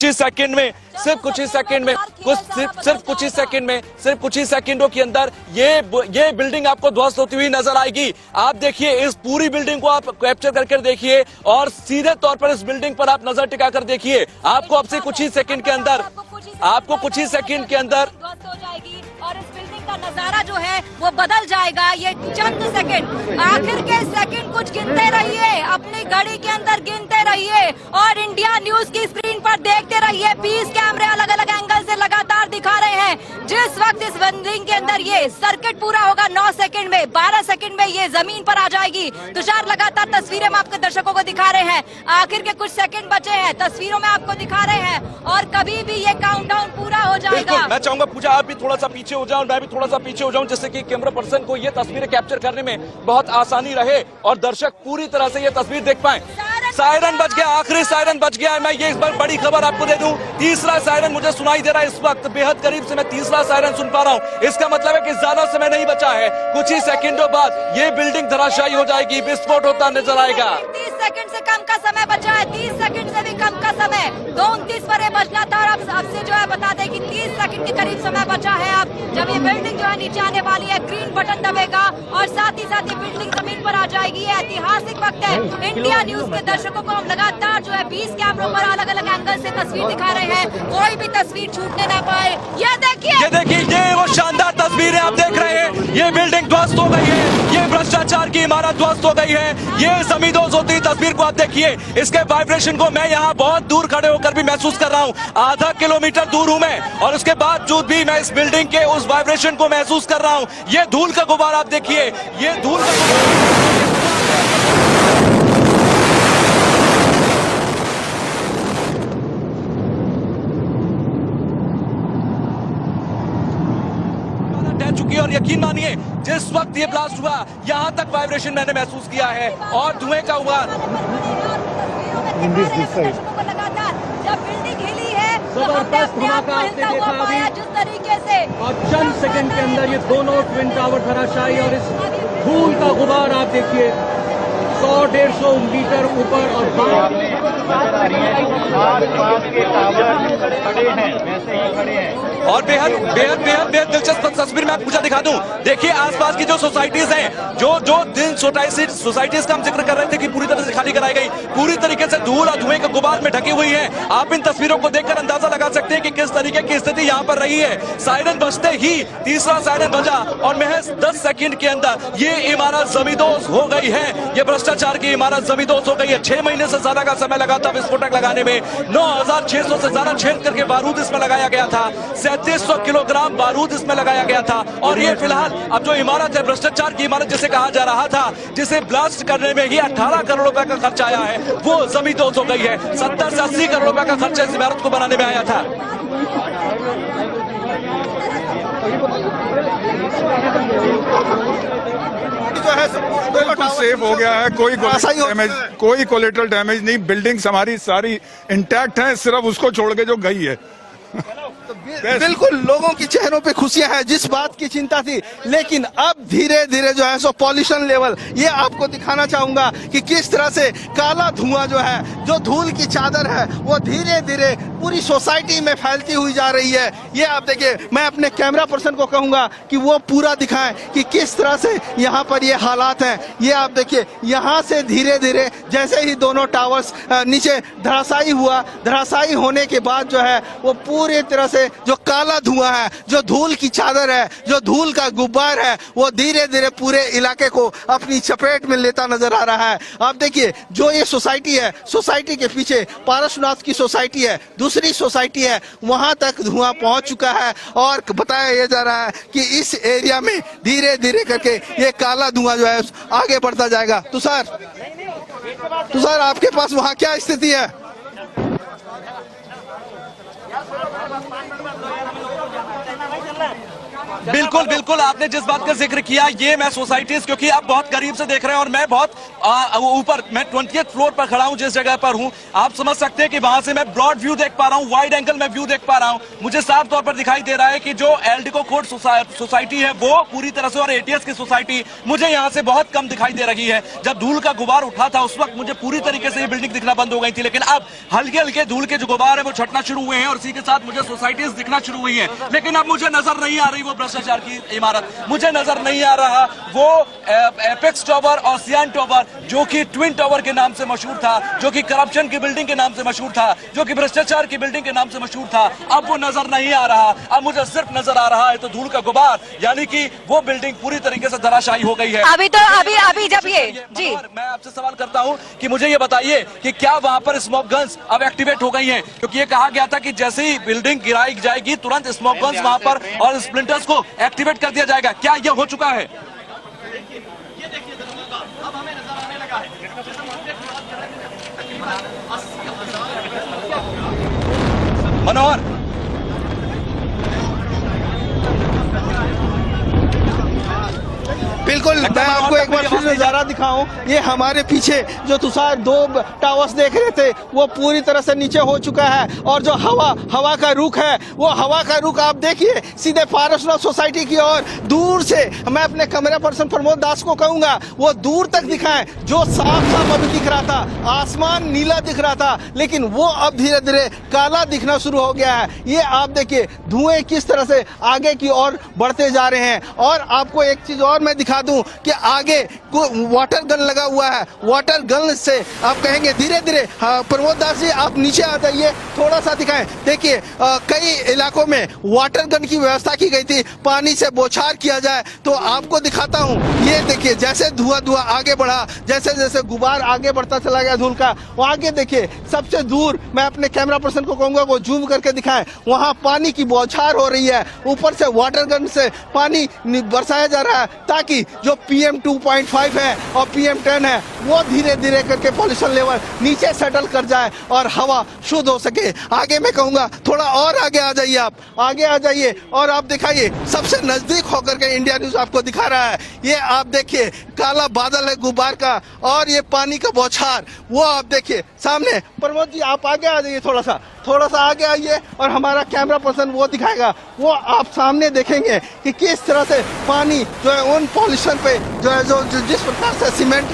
ही second में, सिर्फ कुछ ही सेकंड में, सिर्फ कुछ ही सेकंडों के अंदर ये बिल्डिंग आपको ध्वस्त होती हुई नजर आएगी। आप देखिए, इस पूरी बिल्डिंग को आप कैप्चर करके देखिए और सीधे तौर पर इस बिल्डिंग पर आप नजर टिकाकर देखिए। आपको अब से कुछ ही सेकंड के अंदर ध्वस्त हो जाएगी और इस बिल्डिंग का नजारा जो है वो बदल जाएगा। ये चंद सेकंड, आखिर के सेकंड कुछ गिनते रहिए, अपनी घड़ी के अंदर गिनते रहिए और इंडिया न्यूज की स्क्रीन पर देखते रहिए। 20 कैमरे अलग अलग एंगल से लगातार दिखा रहे हैं। जिस वक्त इस बिल्डिंग के अंदर ये सर्किट पूरा होगा 9 सेकंड में, 12 सेकंड में ये जमीन पर आ जाएगी। तुषार, लगातार तस्वीरें हम आपके दर्शकों को दिखा रहे हैं। आखिर के कुछ सेकंड बचे हैं, तस्वीरों में आपको दिखा रहे हैं और कभी भी ये काउंटडाउन पूरा हो जाएगा। मैं चाहूंगा पूजा आप भी थोड़ा सा पीछे हो जाओ, मैं भी थोड़ा सा पीछे हो जाऊं, जिससे कि कैमरा पर्सन को ये तस्वीरें कैप्चर करने में बहुत आसानी रहे और दर्शक पूरी तरह से ये तस्वीर देख पाए। सायरन बज गया, आखिरी सायरन बज गया है। मैं ये इस बार बड़ी खबर आपको दे दूं, तीसरा सायरन मुझे सुनाई दे रहा है इस वक्त, बेहद करीब से मैं तीसरा सायरन सुन पा रहा हूं। इसका मतलब है कि ज्यादा समय नहीं बचा है, कुछ ही सेकंडों बाद ये बिल्डिंग धराशायी हो जाएगी, विस्फोट होता नजर आएगा। 30 सेकंड से कम का समय बचा है, 30 सेकंड से भी कम का समय, 2:29 पर ये बजना था और अब से जो है बता दें कि 30 सेकंड के करीब समय बचा है। अब जब ये बिल्डिंग जो है नीचे आने वाली है, ग्रीन बटन दबेगा और साथ ही साथ ये बिल्डिंग जमीन पर आ जाएगी। ये ऐतिहासिक वक्त है। इंडिया न्यूज के दर्शकों को हम लगातार जो है 20 कैमरों पर अलग अलग एंगल से तस्वीर दिखा रहे हैं, कोई भी तस्वीर छूटने ना पाए। ये देखिए, ये वो शानदार तस्वीरें आप देख रहे हैं। ये बिल्डिंग ध्वस्त हो गई है, ये भ्रष्टाचार की इमारत ध्वस्त हो गई है। ये जमींदोज होती तस्वीर को आप देखिए, इसके वाइब्रेशन को मैं यहाँ बहुत दूर खड़े होकर भी महसूस कर रहा हूँ। आधा किलोमीटर दूर हूँ मैं और उसके बावजूद भी मैं इस बिल्डिंग के उस वाइब्रेशन को महसूस कर रहा हूँ। ये धूल का गुबार आप देखिए, ये धूल का चुकी है और यकीन मानिए जिस वक्त ये ब्लास्ट हुआ यहाँ तक वाइब्रेशन मैंने महसूस किया है और धुएं का हुआ। जब बिल्डिंग हिली है जबरदस्त धमाका आपने देखा अभी, जिस तरीके से और चंद सेकंड के अंदर ये दोनों ट्विन टावर धराशायी और इस धूल का गुबार आप देखिए 100-150 मीटर ऊपर और और बेहद दिलचस्प तस्वीर मैं आपको दिखा दूं। देखिए आसपास की जो सोसाइटीज हैं, जो दिन सोसाइटीज का हम जिक्र कर रहे थे कि पूरी तरह से खाली कराई गई, पूरी तरीके से धूल और धुएं के गुबार में ढकी हुई है। आप इन तस्वीरों को देखकर अंदाजा लगा सकते हैं कि किस तरीके की स्थिति यहाँ पर रही है। सायरन बजते ही तीसरा सायरन बजा और महज 10 सेकंड के अंदर ये इमारत जमींदोज हो गई है। ये भ्रष्टाचार की इमारत जमींदोज हो गई है। 6 महीने से ज्यादा का समय लगा था विस्फोटक लगाने में। 9600 से ज्यादा छेद करके बारूद इसमें लगाया गया था, 3700 किलोग्राम बारूद इसमें लगाया गया था। और ये फिलहाल अब जो इमारत है, भ्रष्टाचार की इमारत जिसे कहा जा रहा था, जिसे ब्लास्ट करने में ही 18 करोड़ रुपए का खर्च आया है, वो जमींदोज हो गई है। 70 से 80 करोड़ रुपए का खर्च इस इमारत को बनाने में आया था। जो है बिल्कुल सेफ हो गया है, कोई कोलेटरल डैमेज नहीं। बिल्डिंग्स हमारी सारी इंटैक्ट है, सिर्फ उसको छोड़ के जो गई है। बिल्कुल लोगों की चेहरों पे खुशियां हैं, जिस बात की चिंता थी। लेकिन अब धीरे धीरे जो है सो पॉल्यूशन लेवल, ये आपको दिखाना चाहूंगा कि किस तरह से काला धुआं जो है, जो धूल की चादर है, वो धीरे धीरे पूरी सोसाइटी में फैलती हुई जा रही है। ये आप देखिए, मैं अपने कैमरा पर्सन को कहूंगा कि वो पूरा दिखाएं कि किस तरह से यहाँ पर ये हालात हैं। ये आप देखिए, यहाँ से धीरे धीरे जैसे ही दोनों टावर्स नीचे धराशायी हुआ, धराशायी होने के बाद जो है वो पूरी तरह से जो काला धुआं है, जो धूल की चादर है, जो धूल का गुब्बार है, वो धीरे धीरे पूरे इलाके को अपनी चपेट में लेता नजर आ रहा है। आप देखिए, जो ये सोसाइटी है, सोसाइटी के पीछे पारसनाथ की सोसाइटी है, दूसरी सोसाइटी है, वहां तक धुआं पहुंच चुका है और बताया जा रहा है कि इस एरिया में धीरे धीरे करके ये काला धुआं जो है आगे बढ़ता जाएगा। तुषार, आपके पास वहां क्या स्थिति है? बिल्कुल बिल्कुल, आपने जिस बात का जिक्र किया, ये मैं सोसाइटीज, क्योंकि आप बहुत करीब से देख रहे हैं और मैं बहुत ऊपर, मैं 20th फ्लोर पर खड़ा हूं जिस जगह पर हूं। आप समझ सकते हैं कि वहां से मैं ब्रॉड व्यू देख पा रहा हूं, वाइड एंगल में व्यू देख पा रहा हूं। मुझे साफ तौर पर दिखाई दे रहा है कि जो एल्डिको कोर्ट सोसाइटी है वो पूरी तरह से, और एटीएस की सोसाइटी मुझे यहां से बहुत कम दिखाई दे रही है। जब धूल का गुबार उठा था उस वक्त मुझे पूरी तरीके से ये बिल्डिंग दिखना बंद हो गई थी, लेकिन अब हल्के हल्के धूल के जो गुबार है वो छटना शुरू हुए हैं और इसी के साथ मुझे सोसाइटीज दिखना शुरू हुई है। लेकिन अब मुझे नजर नहीं आ रही वो भ्रष्टाचार की इमारत, मुझे नजर नहीं आ रहा वो एपेक्स टावर और सियान टावर जो कि ट्विन टावर के नाम से मशहूर था, जो कि करप्शन की बिल्डिंग के नाम से मशहूर था, जो कि भ्रष्टाचार की बिल्डिंग के नाम से मशहूर था। अब वो नजर नहीं आ रहा, अब मुझे सिर्फ नजर आ रहा है तो धूल का गुबार, यानी कि वो बिल्डिंग पूरी तरीके से धराशायी हो गई है। अभी जब ये जी, मैं आपसे सवाल करता हूं कि मुझे ये बताइए कि क्या वहां पर स्मोक गन्स अब एक्टिवेट हो गई हैं? क्योंकि ये कहा गया था कि जैसे ही बिल्डिंग गिराई जाएगी तुरंत स्मोक गन्स वहां पर और स्प्लिंटर्स को एक्टिवेट कर दिया जाएगा। क्या यह हो चुका है? मनोहर, बिल्कुल, मैं आपको एक बार फिर नजारा दिखाऊं। ये हमारे पीछे जो तुषार 2 टावर्स देख रहे थे वो पूरी तरह से नीचे हो चुका है और जो हवा का रुख है वो हवा का रुख आप देखिए सीधे पारसनाथ सोसाइटी की ओर दूर से। मैं अपने कैमरा पर्सन प्रमोद दास को कहूंगा वो दूर तक दिखाएं। जो साफ साफ अभी दिख रहा था, आसमान नीला दिख रहा था, लेकिन वो अब धीरे धीरे काला दिखना शुरू हो गया है। ये आप देखिए धुएं किस तरह से आगे की ओर बढ़ते जा रहे हैं। और आपको एक चीज और मैं दिखा दूं कि आगे वाटर गन लगा हुआ है। वाटर गन से आप कहेंगे धीरे धीरे। प्रमोद दास जी आप नीचे आ जाइए, थोड़ा सा दिखाएं। देखिए कई इलाकों में वाटर गन की व्यवस्था की गई थी, पानी से बौछार किया जाए। तो आपको दिखाता हूं, ये देखिए जैसे धुआं आगे बढ़ा, जैसे जैसे गुबार आगे बढ़ता चला गया धूल का, वो आगे देखिए सबसे दूर। मैं अपने कैमरा पर्सन को कहूंगा वो जूम करके दिखाएं। वहां पानी की बौछार हो रही है, ऊपर से वाटर गन से पानी बरसाया जा रहा है ताकि जो PM 2.5 है और PM 10 है वो धीरे धीरे करके पॉल्यूशन लेवल नीचे सेटल कर जाए और हवा शुद्ध हो सके। आगे मैं कहूंगा थोड़ा और आगे आ जाइए, आप आगे आ जाइए और आप दिखाइए सबसे नजदीक होकर के इंडिया न्यूज आपको दिखा रहा है। ये आप देखिए काला बादल है गुब्बार का और ये पानी का बौछार वो आप देखिए सामने। प्रमोद जी आप आगे आ जाइए, थोड़ा सा आगे आइए और हमारा कैमरा पर्सन वो दिखाएगा। वो आप सामने देखेंगे कि किस तरह से पानी जो है उन पॉल्यूशन पे जो है जो जिस प्रकार से सीमेंट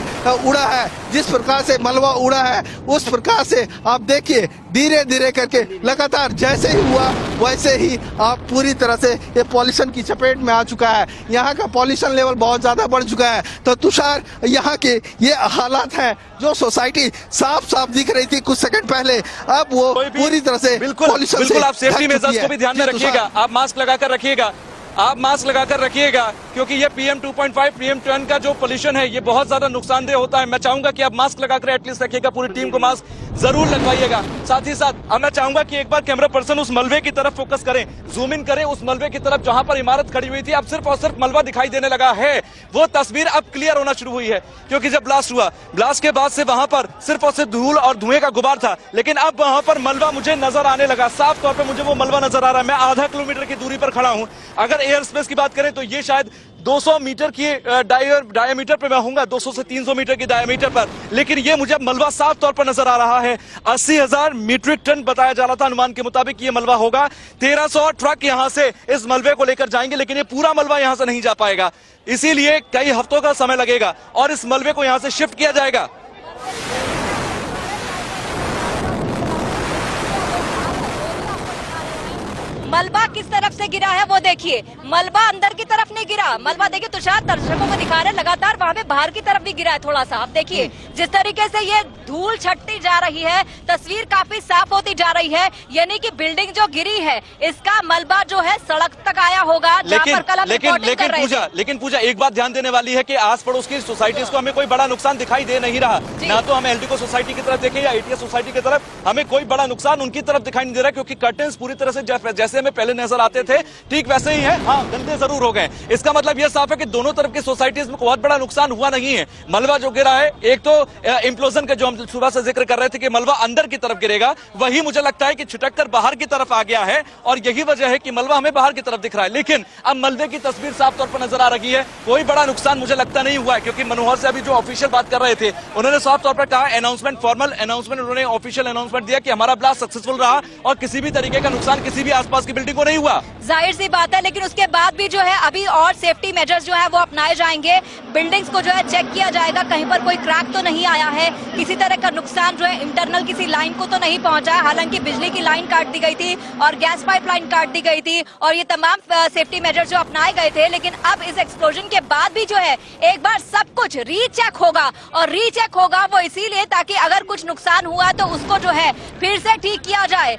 उड़ा है, जिस प्रकार से मलबा उड़ा है, उस प्रकार से आप देखिए धीरे धीरे करके लगातार जैसे ही हुआ वैसे ही आप पूरी तरह से ये पॉल्यूशन की चपेट में आ चुका है। यहाँ का पॉल्यूशन लेवल बहुत ज्यादा बढ़ चुका है। तो तुषार यहाँ के ये हालात हैं, जो सोसाइटी साफ साफ दिख रही थी कुछ सेकंड पहले, अब वो पूरी तरह से बिल्कुल आप सेफ्टी मेजर्स को भी ध्यान में रखिएगा, आप मास्क लगाकर रखिएगा, आप मास्क लगाकर रखिएगा, क्योंकि ये PM 2.5 PM 10 का जो पोल्यूशन है ये बहुत ज्यादा नुकसानदेह होता है। मैं चाहूंगा कि आप मास्क लगाकर एटलीस्ट रखिएगा, पूरी टीम को मास्क जरूर लगवाइएगा। साथ ही साथ अब मैं चाहूंगा कि एक बार कैमरा पर्सन उस मलबे की तरफ फोकस करें, जूम इन करें उस मलबे की तरफ जहां पर इमारत खड़ी हुई थी। अब सिर्फ और सिर्फ मलबा दिखाई देने लगा है, वो तस्वीर अब क्लियर होना शुरू हुई है। क्योंकि जब ब्लास्ट हुआ, ब्लास्ट के बाद से वहां पर सिर्फ और सिर्फ धूल और धुएं का गुबार था, लेकिन अब वहां पर मलबा मुझे नजर आने लगा। साफ तौर पर मुझे वो मलबा नजर आ रहा है। मैं आधा किलोमीटर की दूरी पर खड़ा हूं। अगर एयर स्पेस की बात करें तो ये शायद 200 मीटर की डायमीटर पर मैं होऊंगा, 200 से 300 मीटर की डायमीटर पर, लेकिन ये मुझे मलबा साफ तौर पर नजर आ रहा है। 80,000 मीट्रिक टन बताया जा रहा था अनुमान के मुताबिक ये मलबा होगा। 1300 ट्रक यहां से इस मलबे को लेकर जाएंगे, लेकिन ये पूरा मलबा यहां से नहीं जा पाएगा, इसीलिए कई हफ्तों का समय लगेगा और इस मलबे को यहां से शिफ्ट किया जाएगा। मलबा किस तरफ से गिरा है वो देखिए, मलबा अंदर की तरफ नहीं गिरा। मलबा देखिए तुषार दर्शकों को दिखा रहे हैं, लगातार वहाँ पे बाहर की तरफ भी गिरा है थोड़ा सा। आप देखिए जिस तरीके से ये धूल छटती जा रही है, तस्वीर काफी साफ होती जा रही है। यानी कि बिल्डिंग जो गिरी है इसका मलबा जो है सड़क तक आया होगा। लेकिन पूजा एक बात ध्यान देने वाली है कि आस पड़ोस की सोसाइटीज को हमें कोई बड़ा नुकसान दिखाई दे नहीं रहा। ना तो हमें एल्डिको सोसाइटी की तरफ देखें या एटीएस सोसाइटी की तरफ, हमें कोई बड़ा नुकसान उनकी तरफ दिखाई नहीं दे रहा, क्योंकि कर्टेन्स पूरी तरह से जैसे में पहले नजर आते थे ठीक वैसे ही है। हाँ, गंदे जरूर हो गए। इसका मतलब यह साफ है कि दोनों तरफ की सोसाइटीज में बहुत बड़ा नुकसान हुआ नहीं है। मलबा जो गिरा है, एक तो इंप्लोजन का जो हम सुबह से जिक्र कर रहे थे कि मलबा अंदर की तरफ गिरेगा, वही मुझे लगता है कि छिटक कर बाहर की तरफ आ गया है और यही वजह है कि मलबा हमें बाहर की तरफ दिख रहा है। लेकिन अब मलबे की तस्वीर साफ तौर पर नजर आ रही है। कोई बड़ा नुकसान मुझे लगता नहीं हुआ है, क्योंकि मनोहर से अभी जो ऑफिशियल बात कर रहे थे उन्होंने साफ तौर पर कहा, अनाउंसमेंट, फॉर्मल अनाउंसमेंट, उन्होंने ऑफिशियल अनाउंसमेंट दिया कि हमारा ब्लास्ट सक्सेसफुल रहा और किसी भी तरीके का नुकसान किसी भी आसपास की बिल्डिंग को नहीं हुआ। जाहिर सी बात है, लेकिन उसके बाद भी जो है अभी और सेफ्टी मेजर्स जो है वो अपनाए जाएंगे। बिल्डिंग्स को जो है चेक किया जाएगा, कहीं पर कोई क्रैक तो नहीं आया है, किसी तरह का नुकसान जो है इंटरनल किसी लाइन को तो नहीं पहुंचा है। हालांकि बिजली की लाइन काट दी गई थी और गैस पाइपलाइन काट दी गई थी और ये तमाम सेफ्टी मेजर्स जो अपनाए गए थे। लेकिन अब इस एक्सप्लोजन के बाद भी जो है एक बार सब कुछ रीचेक होगा, और रीचेक होगा वो इसीलिए ताकि अगर कुछ नुकसान हुआ तो उसको जो है फिर से ठीक किया जाए।